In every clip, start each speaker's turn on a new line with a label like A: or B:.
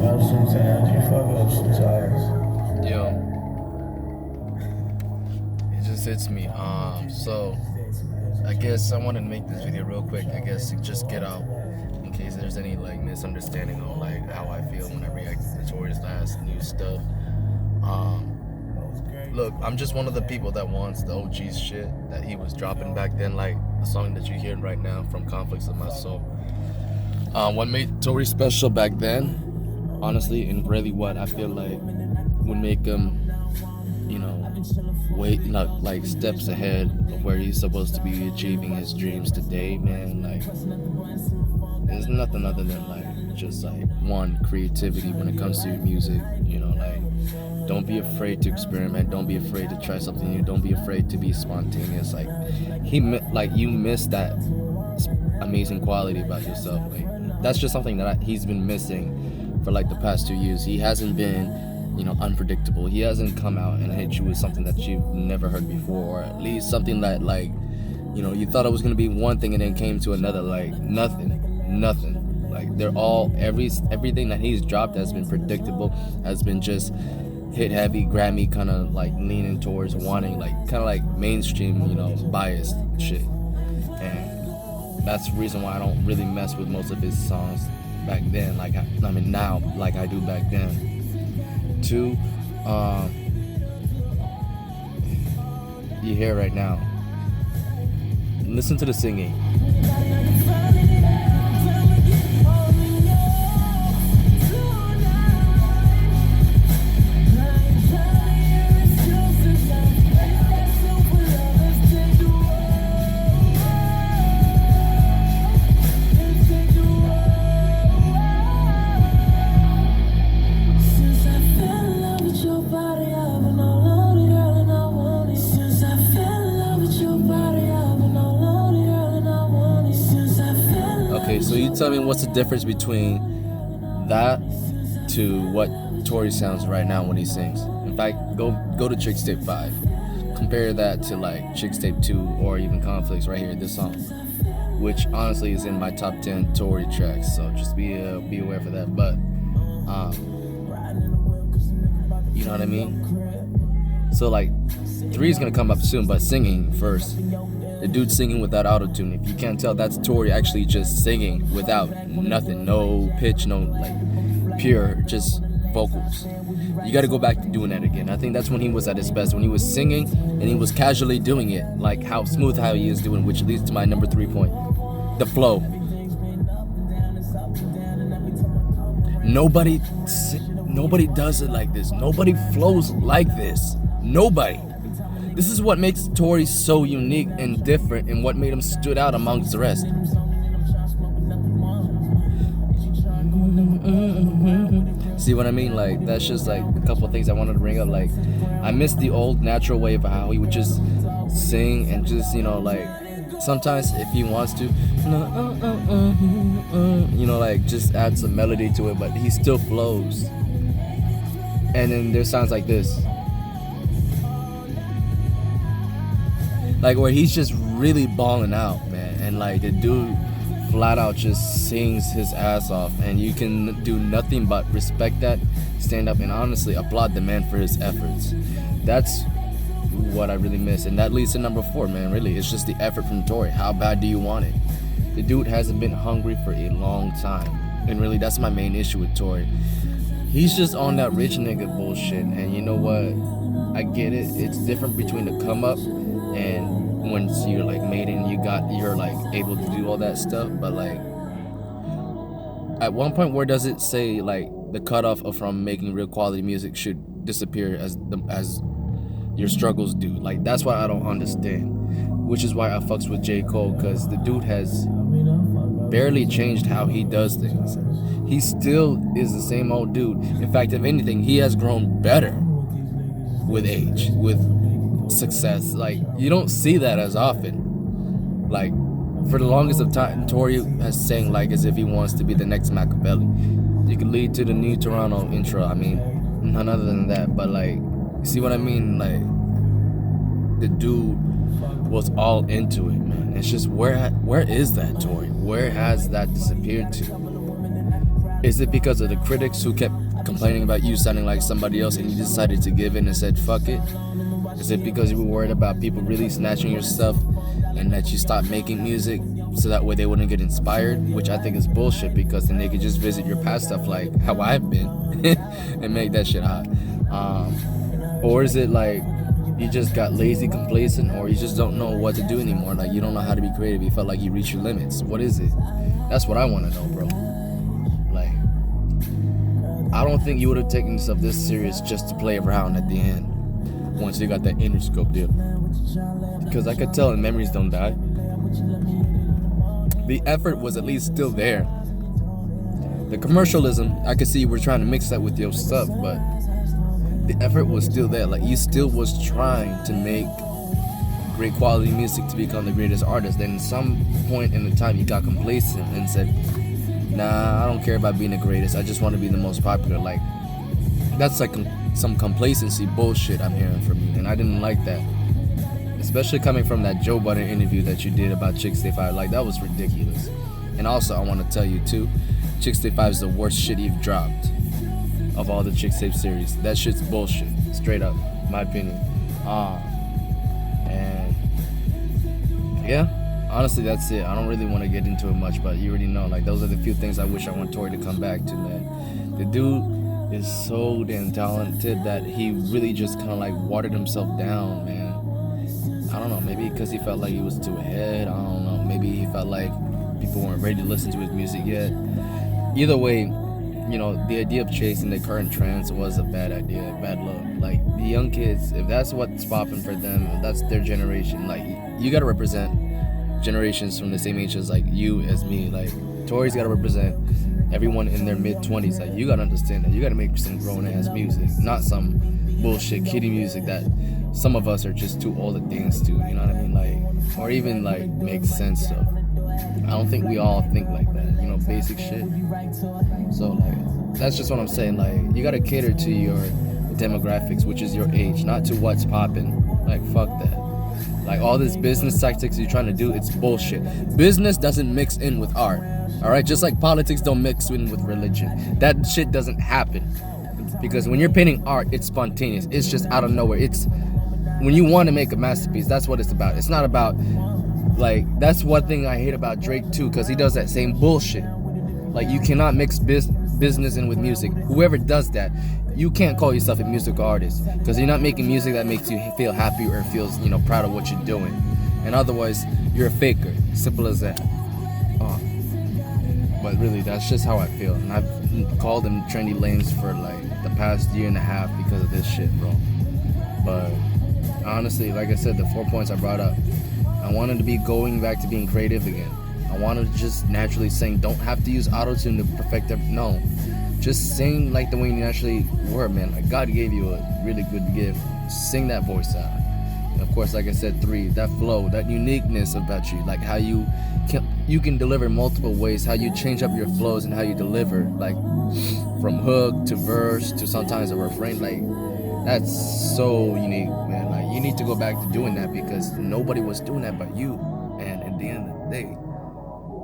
A: up sometimes. You fuck up sometimes.
B: Yo, it just hits me. So I guess I wanted to make this video real quick. I guess to just get out in case there's any like misunderstanding on like how I feel when I react to Tory's last new stuff. Look, I'm just one of the people that wants the OG's shit that he was dropping back then, like the song that you're hearing right now from Conflicts of My Soul. What made Tory special back then, honestly, and really what I feel like would make him, you know, not like steps ahead of where he's supposed to be achieving his dreams today, man. Like, there's nothing other than like just like one, creativity when it comes to your music. You know, like, don't be afraid to experiment. Don't be afraid to try something new. Don't be afraid to be spontaneous. Like, you miss that amazing quality about yourself. Like, that's just something that he's been missing for like the past 2 years. He hasn't been, you know, unpredictable. He hasn't come out and hit you with something that you've never heard before, or at least something that, like, you know, you thought it was gonna be one thing and then came to another. Like, nothing. Like, they're all everything that he's dropped has been predictable, has been just hit heavy, Grammy kind of like leaning towards wanting like kind of like mainstream, you know, biased shit. And that's the reason why I don't really mess with most of his songs back then, like I mean now, like I do back then. Two, you hear right now. Listen to the singing. Okay, so you tell me what's the difference between that to what Tory sounds right now when he sings. In fact, go to Chicks Tape 5. Compare that to like Chicks Tape 2 or even Conflicts right here, this song, which honestly is in my top 10 Tory tracks. So just be aware for that. But you know what I mean? So like 3 is gonna come up soon, but singing first. The dude singing without autotune. If you can't tell, that's Tory actually just singing without nothing, no pitch, no like pure, just vocals. You got to go back to doing that again. I think that's when he was at his best, when he was singing and he was casually doing it, like how smooth how he is doing, which leads to my number 3 point, the flow. Nobody does it like this. Nobody flows like this. Nobody. This is what makes Tory so unique and different, and what made him stood out amongst the rest. See what I mean? Like, that's just like a couple of things I wanted to bring up. Like, I miss the old natural way of how he would just sing and just, you know, like, sometimes if he wants to, you know, like, just add some melody to it, but he still flows. And then there's sounds like this. Like, where he's just really balling out, man. And like, the dude flat out just sings his ass off, and you can do nothing but respect that, stand up, and honestly applaud the man for his efforts. That's what I really miss, and that leads to number 4, man. Really, it's just the effort from Tory. How bad do you want it? The dude hasn't been hungry for a long time, and really, that's my main issue with Tory. He's just on that rich nigga bullshit, and you know what? I get it. It's different between the come up and once you're like made and you're like able to do all that stuff. But like, at one point, where does it say like the cutoff from making real quality music should disappear as your struggles do? Like, that's why I don't understand, which is why I fucks with J. Cole, because the dude has barely changed how he does things. He still is the same old dude. In fact, if anything, he has grown better with age, with success. Like, you don't see that as often. Like, for the longest of time, Tory has sang like as if he wants to be the next Machiavelli. You can lead to the new Toronto intro. I mean, none other than that. But like, see what I mean? Like, the dude was all into it, man. It's just, where is that Tory? Where has that disappeared to? Is it because of the critics who kept complaining about you sounding like somebody else and you decided to give in and said fuck it? Is it because you were worried about people really snatching your stuff and that you stopped making music so that way they wouldn't get inspired? Which I think is bullshit, because then they could just visit your past stuff like how I've been and make that shit hot. Or is it like you just got lazy, complacent, or you just don't know what to do anymore? Like you don't know how to be creative. You felt like you reached your limits. What is it? That's what I want to know, bro. Like, I don't think you would have taken yourself this serious just to play around at the end once you got that Interscope deal. Because I could tell and memories don't die. The effort was at least still there. The commercialism, I could see you were trying to mix that with your stuff, but the effort was still there. Like you still was trying to make great quality music to become the greatest artist. Then at some point in the time you got complacent and said, nah, I don't care about being the greatest, I just want to be the most popular. Like that's like some complacency bullshit I'm hearing from you, and I didn't like that. Especially coming from that Joe Budden interview that you did about Chick Stay 5. Like that was ridiculous. And also I want to tell you too, Chick Stay 5 is the worst shit you've dropped of all the Chick Stay series. That shit's bullshit, straight up, my opinion. And yeah, honestly that's it. I don't really want to get into it much, but you already know, like those are the few things I wish I want Tory to come back to, man. The dude is so damn talented that he really just kind of like watered himself down, man. I don't know, maybe because he felt like he was too ahead. I don't know, maybe he felt like people weren't ready to listen to his music yet. Either way, you know, the idea of chasing the current trends was a bad idea, bad look. Like the young kids, if that's what's popping for them, if that's their generation, like you gotta represent generations from the same age as like you as me. Like Tory's gotta represent everyone in their mid-20s. Like you gotta understand that you gotta make some grown-ass music, not some bullshit kiddie music that some of us are just too old to dance to, you know what I mean? Like, or even like make sense of. I don't think we all think like that, you know, basic shit. So like, that's just what I'm saying. Like, you gotta cater to your demographics, which is your age, not to what's popping. Like, fuck that. Like, all this business tactics you're trying to do, it's bullshit. Business doesn't mix in with art, all right? Just like politics don't mix in with religion. That shit doesn't happen. Because when you're painting art, it's spontaneous. It's just out of nowhere. It's when you want to make a masterpiece, that's what it's about. It's not about, like, that's one thing I hate about Drake too, because he does that same bullshit. Like, you cannot mix business in with music. Whoever does that, you can't call yourself a musical artist, because you're not making music that makes you feel happy or feels, you know, proud of what you're doing. And otherwise, you're a faker. Simple as that. But really, that's just how I feel. And I've called them trendy lanes for like the past year and a half because of this shit, bro. But honestly, like I said, the 4 points I brought up, I wanted to be going back to being creative again. I wanted to just naturally sing. Don't have to use auto-tune to perfect it. No, just sing like the way you naturally were, man. Like God gave you a really good gift. Sing that voice out. And of course, like I said, 3, that flow, that uniqueness about you, like how you can deliver multiple ways, how you change up your flows and how you deliver, like from hook to verse to sometimes a refrain. Like that's so unique, man. Like you need to go back to doing that, because nobody was doing that but you. And at the end of the day,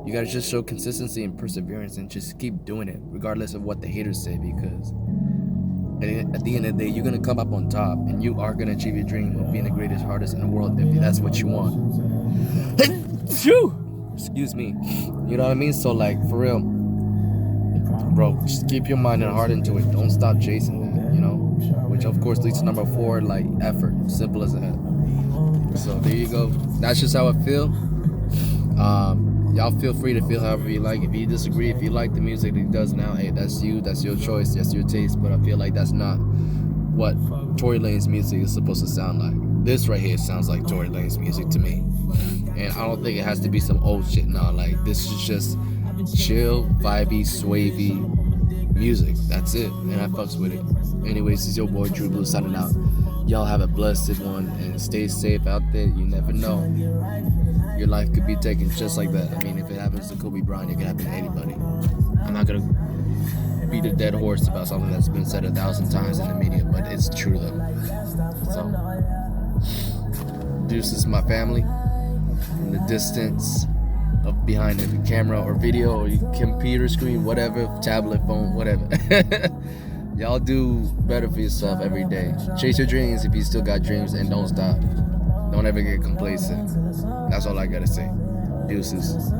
B: you gotta just show consistency and perseverance and just keep doing it regardless of what the haters say, because at the end of the day, you're gonna come up on top and you are gonna achieve your dream of being the greatest artist in the world if that's what you want. Excuse me. You know what I mean? So like, for real, bro, just keep your mind and heart into it. Don't stop chasing that, you know? Which of course leads to number 4, like effort. Simple as that. So there you go. That's just how I feel. Y'all feel free to feel however you like. If you disagree, if you like the music that he does now, hey, that's you, that's your choice, that's your taste. But I feel like that's not what Tory Lanez music is supposed to sound like. This right here sounds like Tory Lanez music to me. And I don't think it has to be some old shit now. Like, this is just chill, vibey, swavey music. That's it. And I fucks with it. Anyways, this is your boy True Blue signing out. Y'all have a blessed one and stay safe out there. You never know. Your life could be taken just like that. I mean, if it happens to Kobe Bryant, it could happen to anybody. I'm not gonna beat a dead horse about something that's been said 1,000 times in the media, but it's true though. So, deuces, my family, from the distance of behind a camera or video or your computer screen, whatever, tablet, phone, whatever. Y'all do better for yourself every day. Chase your dreams if you still got dreams, and don't stop. Don't ever get complacent. That's all I gotta say. Deuces.